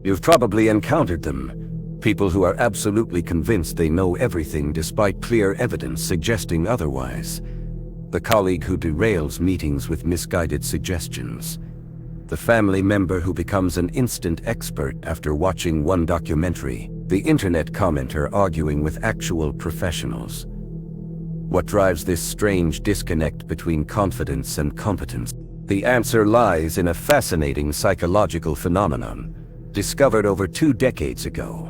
You've probably encountered them. People who are absolutely convinced they know everything despite clear evidence suggesting otherwise. The colleague who derails meetings with misguided suggestions. The family member who becomes an instant expert after watching one documentary. The internet commenter arguing with actual professionals. What drives this strange disconnect between confidence and competence? The answer lies in a fascinating psychological phenomenon, discovered over 2 decades ago.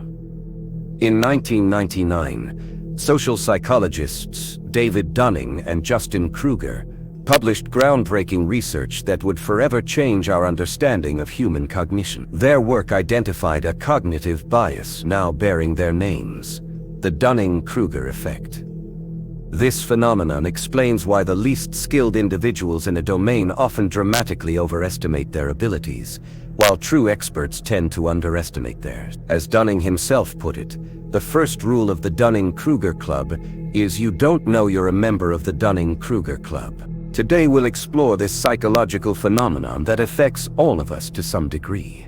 In 1999, social psychologists David Dunning and Dunning-Kruger published groundbreaking research that would forever change our understanding of human cognition. Their work identified a cognitive bias now bearing their names, the Dunning-Kruger effect. This phenomenon explains why the least skilled individuals in a domain often dramatically overestimate their abilities, while true experts tend to underestimate theirs. As Dunning himself put it, the first rule of the Dunning-Kruger Club is you don't know you're a member of the Dunning-Kruger Club. Today we'll explore this psychological phenomenon that affects all of us to some degree.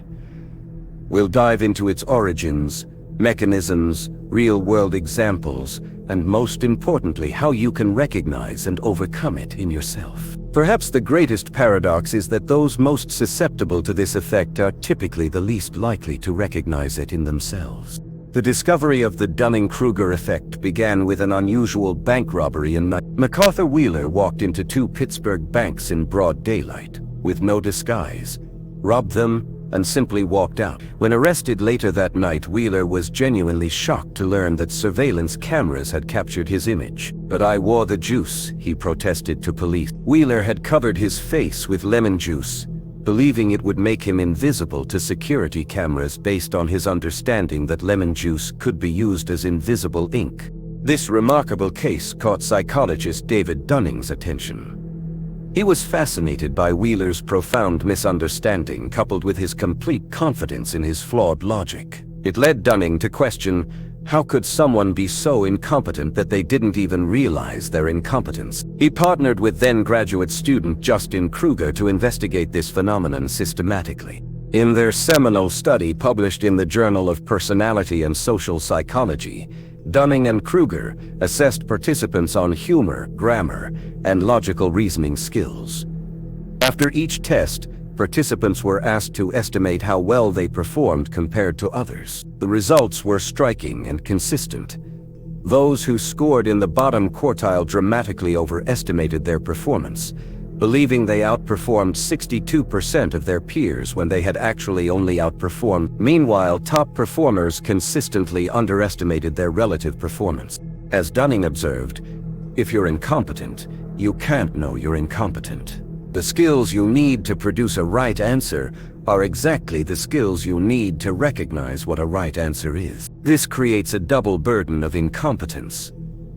We'll dive into its origins, mechanisms, real-world examples, and most importantly, how you can recognize and overcome it in yourself. Perhaps the greatest paradox is that those most susceptible to this effect are typically the least likely to recognize it in themselves. The discovery of the Dunning-Kruger effect began with an unusual bank robbery in MacArthur Wheeler walked into 2 Pittsburgh banks in broad daylight, with no disguise, robbed them, and simply walked out. When arrested later that night, Wheeler was genuinely shocked to learn that surveillance cameras had captured his image. "But I wore the juice," he protested to police. Wheeler had covered his face with lemon juice, believing it would make him invisible to security cameras based on his understanding that lemon juice could be used as invisible ink. This remarkable case caught psychologist David Dunning's attention. He was fascinated by Wheeler's profound misunderstanding coupled with his complete confidence in his flawed logic. It led Dunning to question, how could someone be so incompetent that they didn't even realize their incompetence? He partnered with then-graduate student Dunning-Kruger to investigate this phenomenon systematically. In their seminal study published in the Journal of Personality and Social Psychology, Dunning and Kruger assessed participants on humor, grammar, and logical reasoning skills. After each test, participants were asked to estimate how well they performed compared to others. The results were striking and consistent. Those who scored in the bottom quartile dramatically overestimated their performance, believing they outperformed 62% of their peers when they had actually only outperformed. Meanwhile, top performers consistently underestimated their relative performance. As Dunning observed, if you're incompetent, you can't know you're incompetent. The skills you need to produce a right answer are exactly the skills you need to recognize what a right answer is. This creates a double burden of incompetence.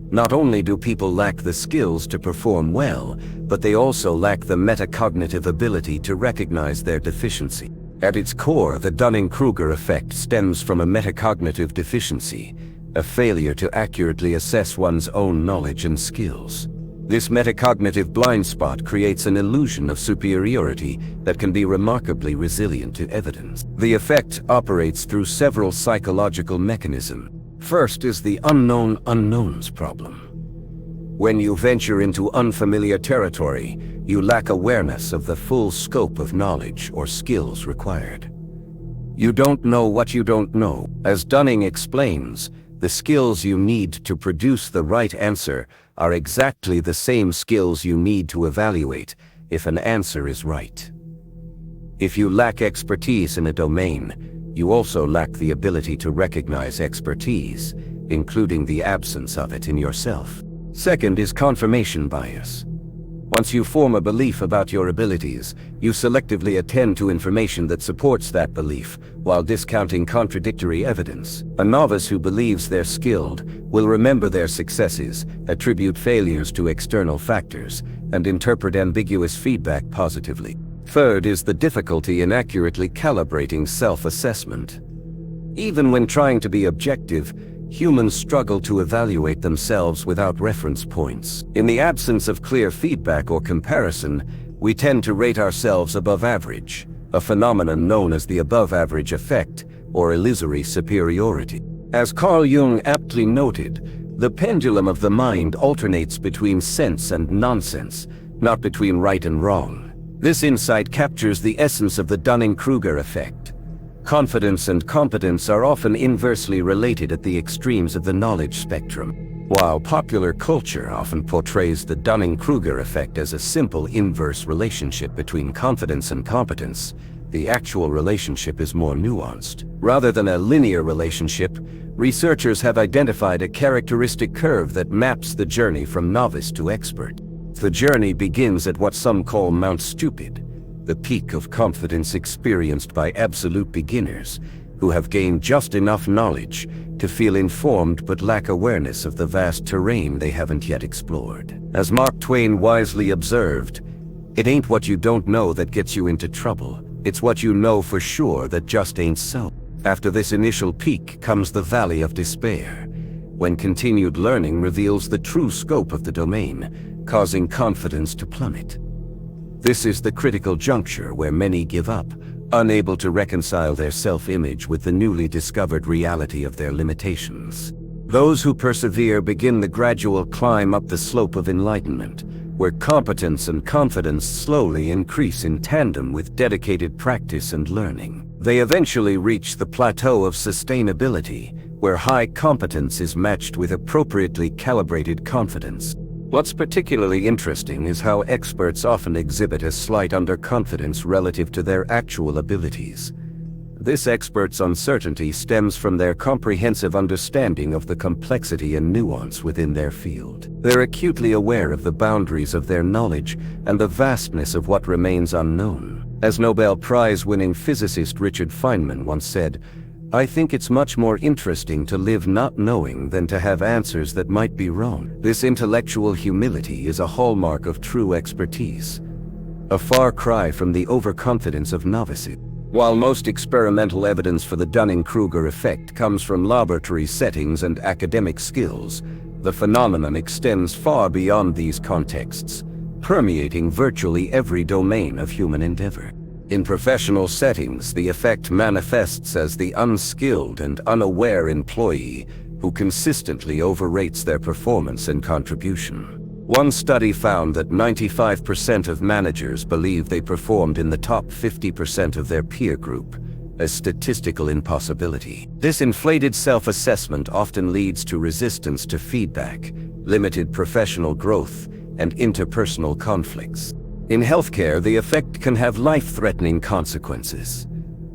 Not only do people lack the skills to perform well, but they also lack the metacognitive ability to recognize their deficiency. At its core, the Dunning-Kruger effect stems from a metacognitive deficiency, a failure to accurately assess one's own knowledge and skills. This metacognitive blind spot creates an illusion of superiority that can be remarkably resilient to evidence. The effect operates through several psychological mechanisms. First is the unknown unknowns problem. When you venture into unfamiliar territory, you lack awareness of the full scope of knowledge or skills required. You don't know what you don't know. As Dunning explains, the skills you need to produce the right answer are exactly the same skills you need to evaluate if an answer is right. If you lack expertise in a domain, you also lack the ability to recognize expertise, including the absence of it in yourself. Second is confirmation bias. Once you form a belief about your abilities, you selectively attend to information that supports that belief, while discounting contradictory evidence. A novice who believes they're skilled will remember their successes, attribute failures to external factors, and interpret ambiguous feedback positively. Third is the difficulty in accurately calibrating self-assessment. Even when trying to be objective, humans struggle to evaluate themselves without reference points. In the absence of clear feedback or comparison, we tend to rate ourselves above average, a phenomenon known as the above-average effect, or illusory superiority. As Carl Jung aptly noted, the pendulum of the mind alternates between sense and nonsense, not between right and wrong. This insight captures the essence of the Dunning-Kruger effect. Confidence and competence are often inversely related at the extremes of the knowledge spectrum. While popular culture often portrays the Dunning-Kruger effect as a simple inverse relationship between confidence and competence, the actual relationship is more nuanced. Rather than a linear relationship, researchers have identified a characteristic curve that maps the journey from novice to expert. The journey begins at what some call Mount Stupid, the peak of confidence experienced by absolute beginners who have gained just enough knowledge to feel informed but lack awareness of the vast terrain they haven't yet explored. As Mark Twain wisely observed, "It ain't what you don't know that gets you into trouble. It's what you know for sure that just ain't so." After this initial peak comes the valley of despair, when continued learning reveals the true scope of the domain, causing confidence to plummet. This is the critical juncture where many give up, unable to reconcile their self-image with the newly discovered reality of their limitations. Those who persevere begin the gradual climb up the slope of enlightenment, where competence and confidence slowly increase in tandem with dedicated practice and learning. They eventually reach the plateau of sustainability, where high competence is matched with appropriately calibrated confidence. What's particularly interesting is how experts often exhibit a slight underconfidence relative to their actual abilities. This expert's uncertainty stems from their comprehensive understanding of the complexity and nuance within their field. They're acutely aware of the boundaries of their knowledge and the vastness of what remains unknown. As Nobel Prize-winning physicist Richard Feynman once said, "I think it's much more interesting to live not knowing than to have answers that might be wrong." This intellectual humility is a hallmark of true expertise, a far cry from the overconfidence of novices. While most experimental evidence for the Dunning-Kruger effect comes from laboratory settings and academic skills, the phenomenon extends far beyond these contexts, permeating virtually every domain of human endeavor. In professional settings, the effect manifests as the unskilled and unaware employee who consistently overrates their performance and contribution. One study found that 95% of managers believe they performed in the top 50% of their peer group, a statistical impossibility. This inflated self-assessment often leads to resistance to feedback, limited professional growth, and interpersonal conflicts. In healthcare, the effect can have life-threatening consequences.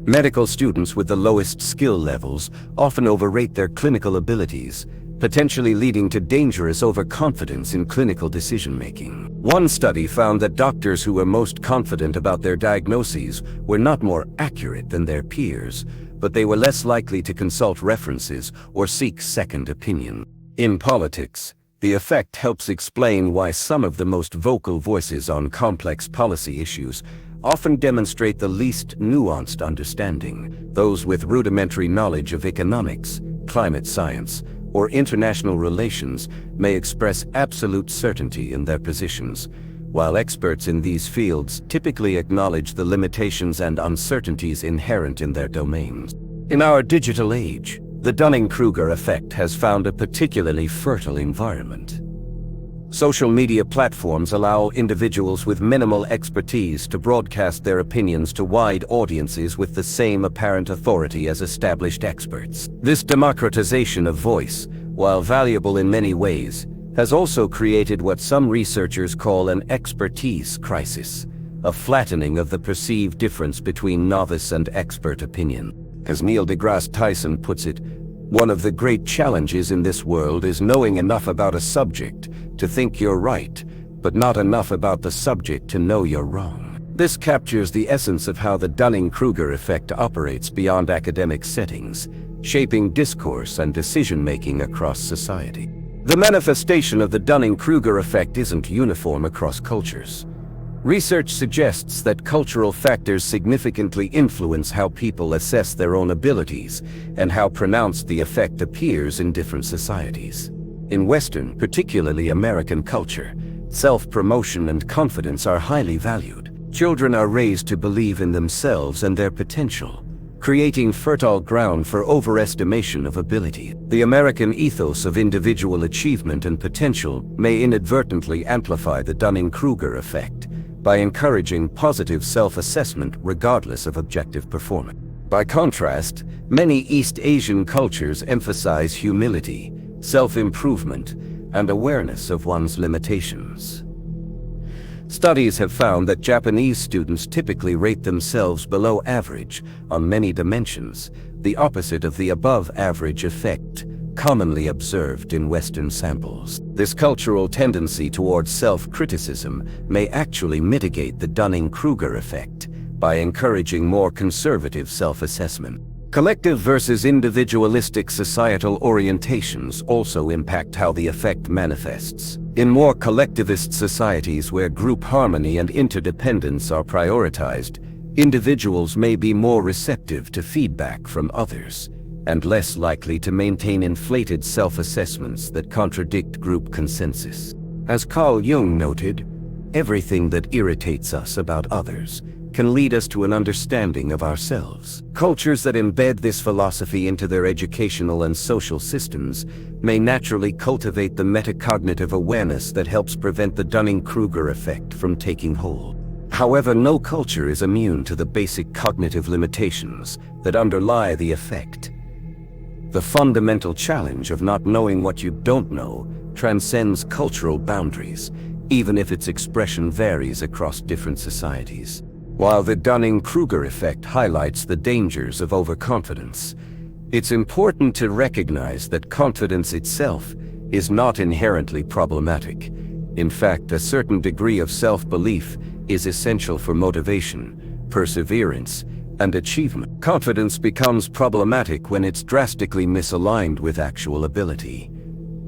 Medical students with the lowest skill levels often overrate their clinical abilities, potentially leading to dangerous overconfidence in clinical decision-making. One study found that doctors who were most confident about their diagnoses were not more accurate than their peers, but they were less likely to consult references or seek second opinion. In politics, the effect helps explain why some of the most vocal voices on complex policy issues often demonstrate the least nuanced understanding. Those with rudimentary knowledge of economics, climate science, or international relations may express absolute certainty in their positions, while experts in these fields typically acknowledge the limitations and uncertainties inherent in their domains. In our digital age, the Dunning-Kruger effect has found a particularly fertile environment. Social media platforms allow individuals with minimal expertise to broadcast their opinions to wide audiences with the same apparent authority as established experts. This democratization of voice, while valuable in many ways, has also created what some researchers call an expertise crisis, a flattening of the perceived difference between novice and expert opinion. As Neil deGrasse Tyson puts it, "One of the great challenges in this world is knowing enough about a subject to think you're right, but not enough about the subject to know you're wrong." This captures the essence of how the Dunning-Kruger effect operates beyond academic settings, shaping discourse and decision-making across society. The manifestation of the Dunning-Kruger effect isn't uniform across cultures. Research suggests that cultural factors significantly influence how people assess their own abilities and how pronounced the effect appears in different societies. In Western, particularly American culture, self-promotion and confidence are highly valued. Children are raised to believe in themselves and their potential, creating fertile ground for overestimation of ability. The American ethos of individual achievement and potential may inadvertently amplify the Dunning-Kruger effect by encouraging positive self-assessment regardless of objective performance. By contrast, many East Asian cultures emphasize humility, self-improvement, and awareness of one's limitations. Studies have found that Japanese students typically rate themselves below average on many dimensions, the opposite of the above-average effect commonly observed in Western samples. This cultural tendency towards self-criticism may actually mitigate the Dunning-Kruger effect by encouraging more conservative self-assessment. Collective versus individualistic societal orientations also impact how the effect manifests. In more collectivist societies where group harmony and interdependence are prioritized, individuals may be more receptive to feedback from others and less likely to maintain inflated self-assessments that contradict group consensus. As Carl Jung noted, everything that irritates us about others can lead us to an understanding of ourselves. Cultures that embed this philosophy into their educational and social systems may naturally cultivate the metacognitive awareness that helps prevent the Dunning-Kruger effect from taking hold. However, no culture is immune to the basic cognitive limitations that underlie the effect. The fundamental challenge of not knowing what you don't know transcends cultural boundaries, even if its expression varies across different societies. While the Dunning-Kruger effect highlights the dangers of overconfidence, it's important to recognize that confidence itself is not inherently problematic. In fact, a certain degree of self-belief is essential for motivation, perseverance, and achievement. Confidence becomes problematic when it's drastically misaligned with actual ability.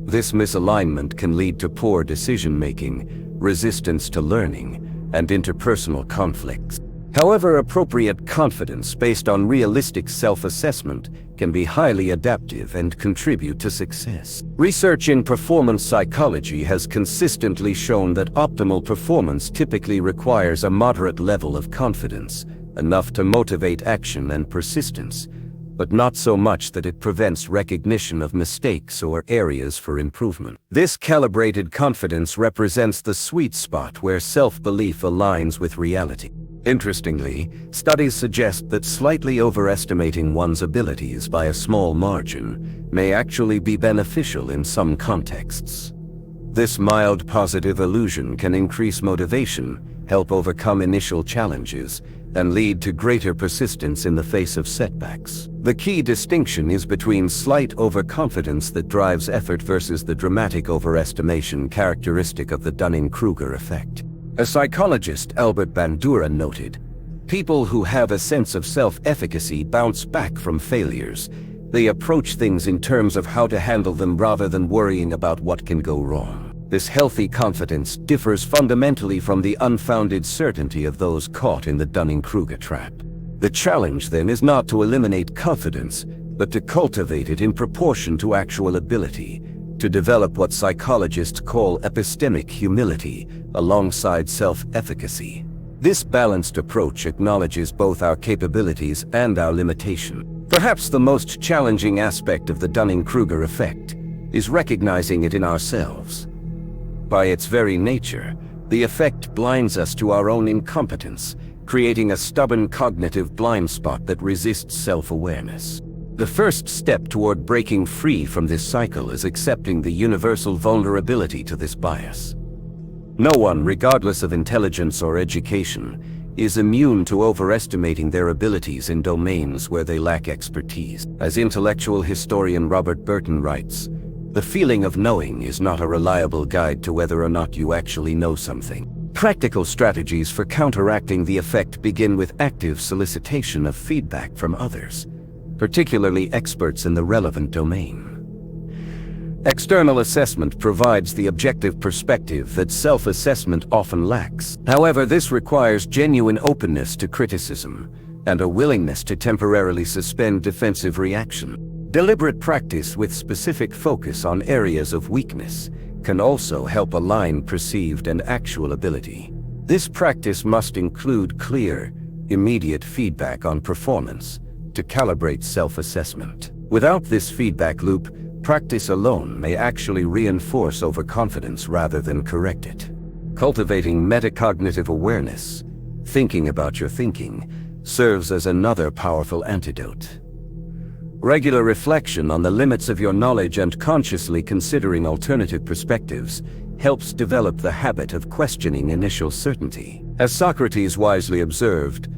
This misalignment can lead to poor decision-making, resistance to learning, and interpersonal conflicts. However, appropriate confidence based on realistic self-assessment can be highly adaptive and contribute to success. Research in performance psychology has consistently shown that optimal performance typically requires a moderate level of confidence, enough to motivate action and persistence, but not so much that it prevents recognition of mistakes or areas for improvement. This calibrated confidence represents the sweet spot where self-belief aligns with reality. Interestingly, studies suggest that slightly overestimating one's abilities by a small margin may actually be beneficial in some contexts. This mild positive illusion can increase motivation, help overcome initial challenges, and lead to greater persistence in the face of setbacks. The key distinction is between slight overconfidence that drives effort versus the dramatic overestimation characteristic of the Dunning-Kruger effect. A psychologist, Albert Bandura, noted, "People who have a sense of self-efficacy bounce back from failures. They approach things in terms of how to handle them rather than worrying about what can go wrong." This healthy confidence differs fundamentally from the unfounded certainty of those caught in the Dunning-Kruger trap. The challenge, then, is not to eliminate confidence, but to cultivate it in proportion to actual ability, to develop what psychologists call epistemic humility alongside self-efficacy. This balanced approach acknowledges both our capabilities and our limitation. Perhaps the most challenging aspect of the Dunning-Kruger effect is recognizing it in ourselves. By its very nature, the effect blinds us to our own incompetence, creating a stubborn cognitive blind spot that resists self-awareness. The first step toward breaking free from this cycle is accepting the universal vulnerability to this bias. No one, regardless of intelligence or education, is immune to overestimating their abilities in domains where they lack expertise. As intellectual historian Robert Burton writes, "The feeling of knowing is not a reliable guide to whether or not you actually know something." Practical strategies for counteracting the effect begin with active solicitation of feedback from others, particularly experts in the relevant domain. External assessment provides the objective perspective that self-assessment often lacks. However, this requires genuine openness to criticism and a willingness to temporarily suspend defensive reaction. Deliberate practice with specific focus on areas of weakness can also help align perceived and actual ability. This practice must include clear, immediate feedback on performance, to calibrate self-assessment. Without this feedback loop, practice alone may actually reinforce overconfidence rather than correct it. Cultivating metacognitive awareness, thinking about your thinking, serves as another powerful antidote. Regular reflection on the limits of your knowledge and consciously considering alternative perspectives helps develop the habit of questioning initial certainty. As Socrates wisely observed,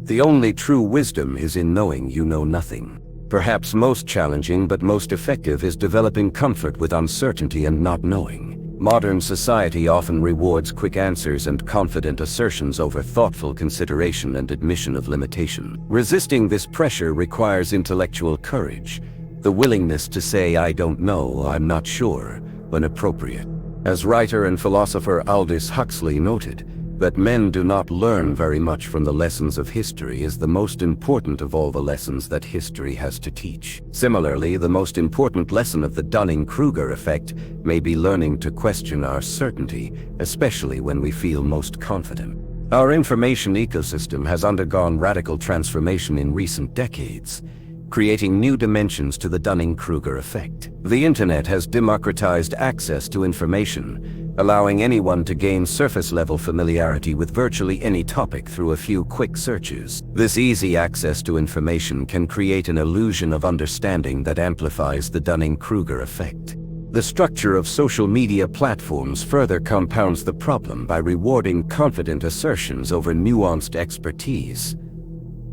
the only true wisdom is in knowing you know nothing. Perhaps most challenging but most effective is developing comfort with uncertainty and not knowing. Modern society often rewards quick answers and confident assertions over thoughtful consideration and admission of limitation. Resisting this pressure requires intellectual courage, the willingness to say "I don't know, I'm not sure," when appropriate. As writer and philosopher Aldous Huxley noted, that men do not learn very much from the lessons of history is the most important of all the lessons that history has to teach. Similarly, the most important lesson of the Dunning-Kruger effect may be learning to question our certainty, especially when we feel most confident. Our information ecosystem has undergone radical transformation in recent decades, creating new dimensions to the Dunning-Kruger effect. The internet has democratized access to information, allowing anyone to gain surface-level familiarity with virtually any topic through a few quick searches. This easy access to information can create an illusion of understanding that amplifies the Dunning-Kruger effect. The structure of social media platforms further compounds the problem by rewarding confident assertions over nuanced expertise.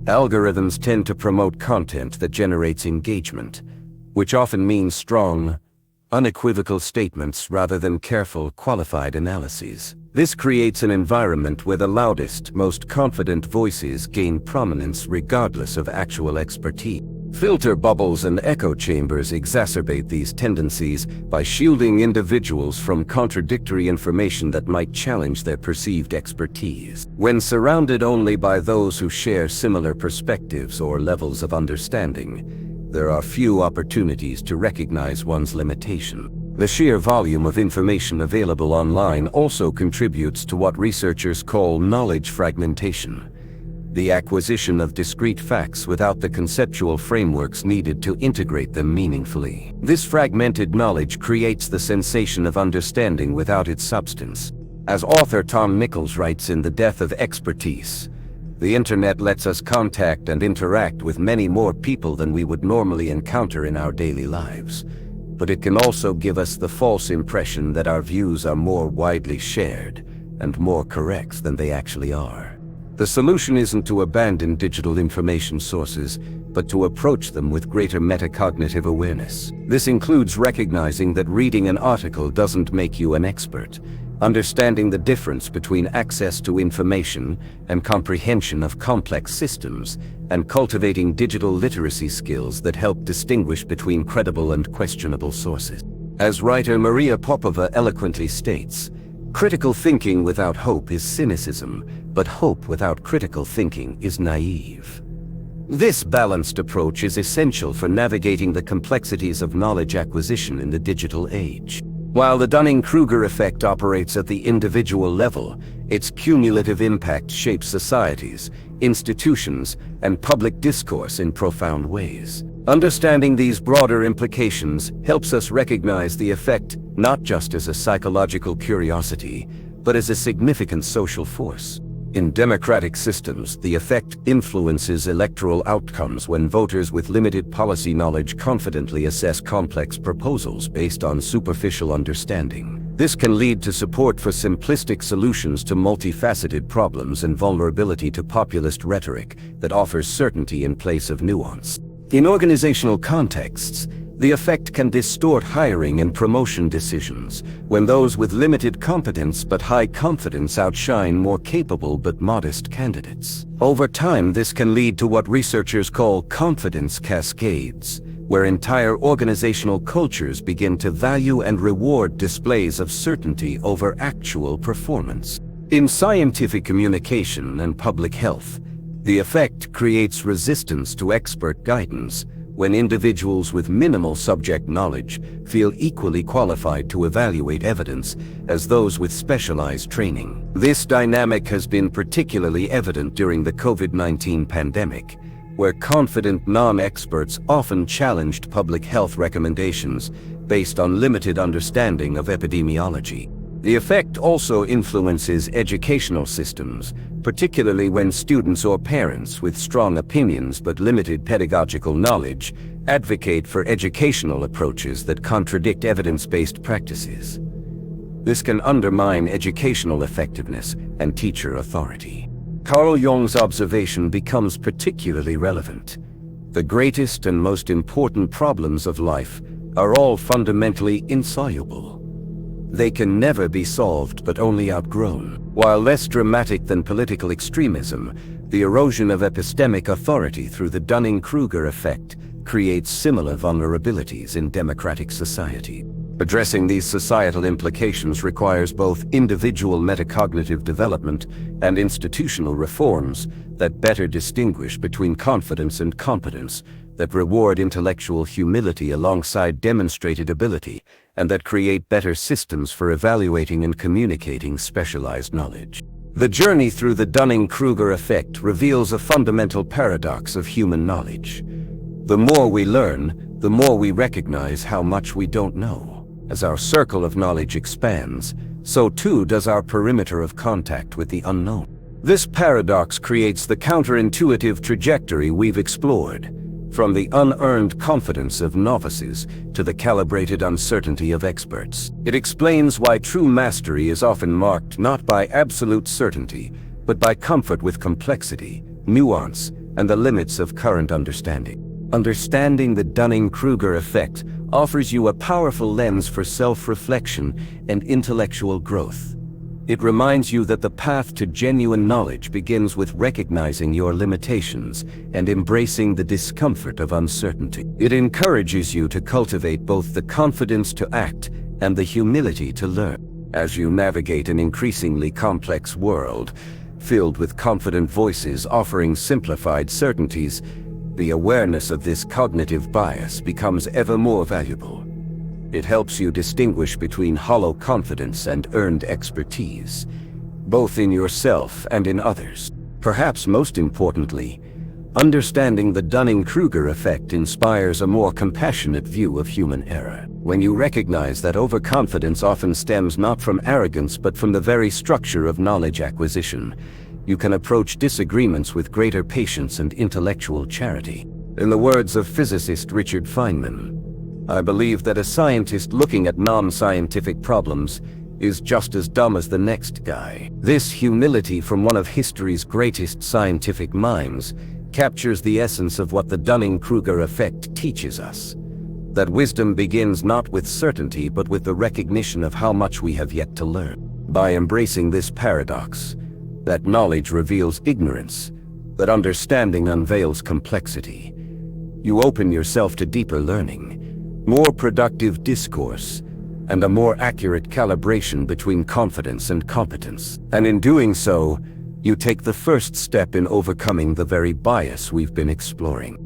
Algorithms tend to promote content that generates engagement, which often means strong, unequivocal statements rather than careful, qualified analyses. This creates an environment where the loudest, most confident voices gain prominence regardless of actual expertise. Filter bubbles and echo chambers exacerbate these tendencies by shielding individuals from contradictory information that might challenge their perceived expertise. When surrounded only by those who share similar perspectives or levels of understanding, there are few opportunities to recognize one's limitation. The sheer volume of information available online also contributes to what researchers call knowledge fragmentation, the acquisition of discrete facts without the conceptual frameworks needed to integrate them meaningfully. This fragmented knowledge creates the sensation of understanding without its substance. As author Tom Nichols writes in The Death of Expertise, the internet lets us contact and interact with many more people than we would normally encounter in our daily lives. But it can also give us the false impression that our views are more widely shared and more correct than they actually are. The solution isn't to abandon digital information sources, but to approach them with greater metacognitive awareness. This includes recognizing that reading an article doesn't make you an expert, understanding the difference between access to information and comprehension of complex systems, and cultivating digital literacy skills that help distinguish between credible and questionable sources. As writer Maria Popova eloquently states, critical thinking without hope is cynicism, but hope without critical thinking is naive. This balanced approach is essential for navigating the complexities of knowledge acquisition in the digital age. While the Dunning-Kruger effect operates at the individual level, its cumulative impact shapes societies, institutions, and public discourse in profound ways. Understanding these broader implications helps us recognize the effect not just as a psychological curiosity, but as a significant social force. In democratic systems, the effect influences electoral outcomes when voters with limited policy knowledge confidently assess complex proposals based on superficial understanding. This can lead to support for simplistic solutions to multifaceted problems and vulnerability to populist rhetoric that offers certainty in place of nuance. In organizational contexts, the effect can distort hiring and promotion decisions when those with limited competence but high confidence outshine more capable but modest candidates. Over time, this can lead to what researchers call confidence cascades, where entire organizational cultures begin to value and reward displays of certainty over actual performance. In scientific communication and public health, the effect creates resistance to expert guidance when individuals with minimal subject knowledge feel equally qualified to evaluate evidence as those with specialized training. This dynamic has been particularly evident during the COVID-19 pandemic, where confident non-experts often challenged public health recommendations based on limited understanding of epidemiology. The effect also influences educational systems, particularly when students or parents with strong opinions but limited pedagogical knowledge advocate for educational approaches that contradict evidence-based practices. This can undermine educational effectiveness and teacher authority. Carl Jung's observation becomes particularly relevant. The greatest and most important problems of life are all fundamentally insoluble. They can never be solved but only outgrown. While less dramatic than political extremism, the erosion of epistemic authority through the Dunning-Kruger effect creates similar vulnerabilities in democratic society. Addressing these societal implications requires both individual metacognitive development and institutional reforms that better distinguish between confidence and competence, that reward intellectual humility alongside demonstrated ability, and that create better systems for evaluating and communicating specialized knowledge. The journey through the Dunning-Kruger effect reveals a fundamental paradox of human knowledge. The more we learn, the more we recognize how much we don't know. As our circle of knowledge expands, so too does our perimeter of contact with the unknown. This paradox creates the counterintuitive trajectory we've explored, from the unearned confidence of novices to the calibrated uncertainty of experts. It explains why true mastery is often marked not by absolute certainty, but by comfort with complexity, nuance, and the limits of current understanding. Understanding the Dunning-Kruger effect offers you a powerful lens for self-reflection and intellectual growth. It reminds you that the path to genuine knowledge begins with recognizing your limitations and embracing the discomfort of uncertainty. It encourages you to cultivate both the confidence to act and the humility to learn. As you navigate an increasingly complex world, filled with confident voices offering simplified certainties, the awareness of this cognitive bias becomes ever more valuable. It helps you distinguish between hollow confidence and earned expertise, both in yourself and in others. Perhaps most importantly, understanding the Dunning-Kruger effect inspires a more compassionate view of human error. When you recognize that overconfidence often stems not from arrogance but from the very structure of knowledge acquisition, you can approach disagreements with greater patience and intellectual charity. In the words of physicist Richard Feynman, "I believe that a scientist looking at non-scientific problems is just as dumb as the next guy." This humility from one of history's greatest scientific minds captures the essence of what the Dunning-Kruger effect teaches us. That wisdom begins not with certainty but with the recognition of how much we have yet to learn. By embracing this paradox, that knowledge reveals ignorance, that understanding unveils complexity, you open yourself to deeper learning, more productive discourse, and a more accurate calibration between confidence and competence. And in doing so, you take the first step in overcoming the very bias we've been exploring.